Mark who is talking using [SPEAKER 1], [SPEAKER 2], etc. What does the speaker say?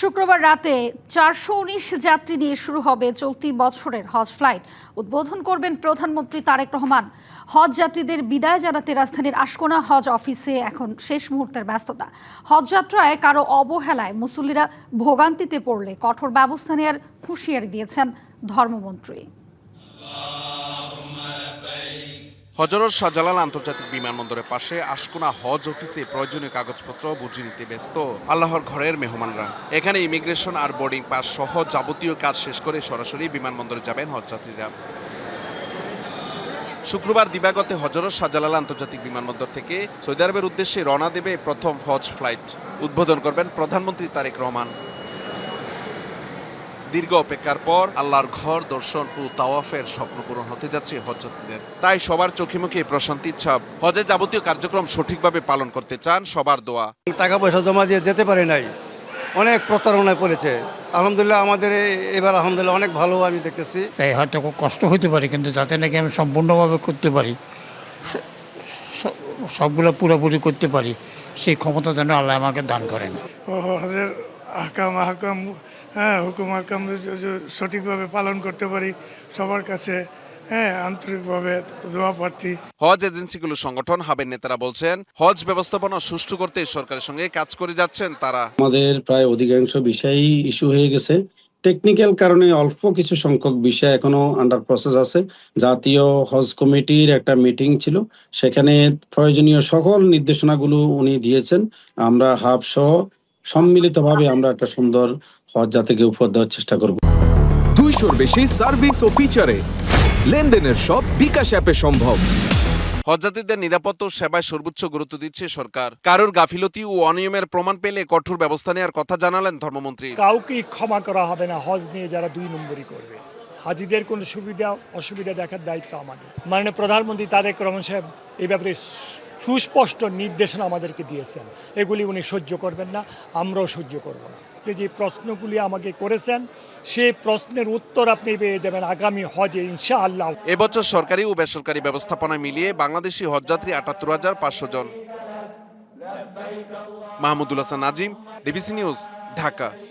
[SPEAKER 1] শুক্রবার রাতে ৪১৯ যাত্রী নিয়ে শুরু হবে চলতি বছরের হজ ফ্লাইট। উদ্বোধন করবেন প্রধানমন্ত্রী তারেক রহমান। হজ যাত্রীদের বিদায় জানাতে রাজধানীর আশকোনা হজ অফিসে এখন শেষ মুহূর্তের ব্যস্ততা। হজ যাত্রায় কারো অবহেলায় মুসল্লিরা ভোগান্তিতে পড়লে কঠোর ব্যবস্থা নেওয়ার হুঁশিয়ারি দিয়েছেন ধর্মমন্ত্রী।
[SPEAKER 2] হজরত শাহজালাল আন্তর্জাতিক বিমানবন্দরের পাশে আশকোনা হজ অফিসে প্রয়োজনীয় কাগজপত্র বুঝে নিতে ব্যস্ত আল্লাহর ঘরের মেহমানরা। এখানে ইমিগ্রেশন আর বোর্ডিং পাস সহ যাবতীয় কাজ শেষ করে সরাসরি বিমানবন্দরে যাবেন হজযাত্রীরা। শুক্রবার দিবাগত হজরত শাহজালাল আন্তর্জাতিক বিমানবন্দর থেকে সৌদি আরবের উদ্দেশ্যে রওনা দেবে প্রথম হজ ফ্লাইট। উদ্বোধন করবেন প্রধানমন্ত্রী তারেক রহমান। দীর্ঘ অপেক্ষার পর আল্লাহর ঘর দর্শন ও তাওয়াফের স্বপ্ন পূরণ হতে যাচ্ছে হজযাত্রীদের। তাই সবার চোখে মুখে প্রশান্তির ছাপ। হজের যাবতীয় কার্যক্রম সঠিকভাবে পালন করতে চান সবার দোয়া।
[SPEAKER 3] টাকা পয়সা জমা দিয়ে যেতে পারে নাই, অনেক প্রতারণায় পড়েছে। আলহামদুলিল্লাহ আমাদের এবার আলহামদুলিল্লাহ অনেক ভালো আমি দেখতেছি।
[SPEAKER 4] তাই হয়তো খুব কষ্ট হতে পারে, কিন্তু যাতে নাকি আমি সম্পূর্ণভাবে করতে পারি, সবগুলো পুরোপুরি করতে পারি, সেই ক্ষমতা যেন আল্লাহ আমাকে দান করেন।
[SPEAKER 5] হজের আহকাম হুকুম আহকাম সঠিকভাবে পালন করতে পারি, সবার কাছে আন্তরিকভাবে দোয়া প্রার্থী।
[SPEAKER 2] হজ এজেন্সিগুলো সংগঠন হাবের নেতারা বলছেন, হজ ব্যবস্থাপনা সুষ্ঠু করতে সরকারের সঙ্গে কাজ করে যাচ্ছেন তারা।
[SPEAKER 6] আমাদের প্রায় অধিকাংশ বিষয়ই ইস্যু হয়ে গেছে। টেকনিক্যাল কারণে অল্প কিছু সংখ্যক বিষয় এখনো আন্ডার প্রসেস আছে। জাতীয় হজ কমিটির একটা মিটিং ছিল, সেখানে প্রয়োজনীয় সকল নির্দেশনাগুলো উনি দিয়েছেন। আমরা হাব সহ সম্মিলিতভাবে আমরা একটা সুন্দর হজ জাতিকে উপহার দেওয়ার চেষ্টা করব।
[SPEAKER 7] 200-র বেশি সার্ভিস ও ফিচারে লেনদেনের সব বিকাশ অ্যাপে সম্ভব।
[SPEAKER 2] হজযাত্রীদের নিরাপত্তা ও সেবায় সর্বোচ্চ গুরুত্ব দিচ্ছে সরকার। কারোর গাফিলতি ও অনিয়মের প্রমাণ পেলে কঠোর ব্যবস্থা নেওয়ার কথা জানালেন ধর্মমন্ত্রী।
[SPEAKER 8] কাউকেই ক্ষমা করা হবে না হজ নিয়ে যারা 2 নম্বরই করবে। হাজিদের কোনো সুবিধা অসুবিধা দেখার দায়িত্ব আমাদের। মাননীয় প্রধানমন্ত্রী তারেক রহমান সাহেব এই ব্যাপারে সুস্পষ্ট নির্দেশনা আমাদেরকে দিয়েছেন। এগুলি উনি সহ্য করবেন না, আমরাও সহ্য করব না। যে প্রশ্নগুলি আমাকে করেছেন সেই প্রশ্নের উত্তর আপনি পেয়ে যাবেন আগামী হজে ইনশাআল্লাহ।
[SPEAKER 2] এবছর সরকারি ও বেসরকারি ব্যবস্থাপনা মিলিয়ে বাংলাদেশি হজযাত্রী ৭৮,৫০০ জন। Mahmudul Hasan Nazim, DBC news, Dhaka.